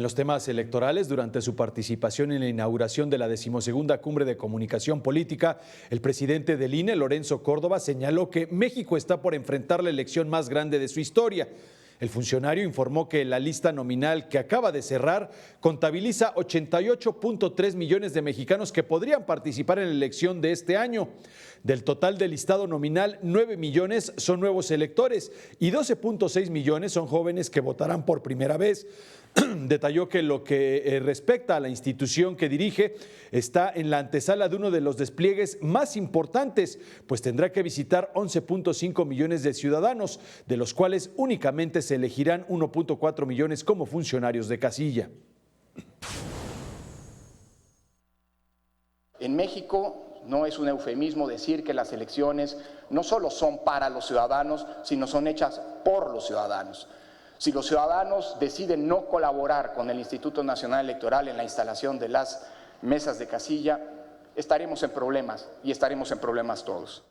En los temas electorales, durante su participación en la inauguración de la 12ª Cumbre de Comunicación Política, el presidente del INE, Lorenzo Córdoba, señaló que México está por enfrentar la elección más grande de su historia. El funcionario informó que la lista nominal que acaba de cerrar contabiliza 88.3 millones de mexicanos que podrían participar en la elección de este año. Del total del listado nominal, 9 millones son nuevos electores y 12.6 millones son jóvenes que votarán por primera vez. Detalló que lo que respecta a la institución que dirige está en la antesala de uno de los despliegues más importantes, pues tendrá que visitar 11.5 millones de ciudadanos, de los cuales únicamente se elegirán 1.4 millones como funcionarios de casilla. En México no es un eufemismo decir que las elecciones no solo son para los ciudadanos, sino son hechas por los ciudadanos. Si los ciudadanos deciden no colaborar con el Instituto Nacional Electoral en la instalación de las mesas de casilla, estaremos en problemas y estaremos en problemas todos.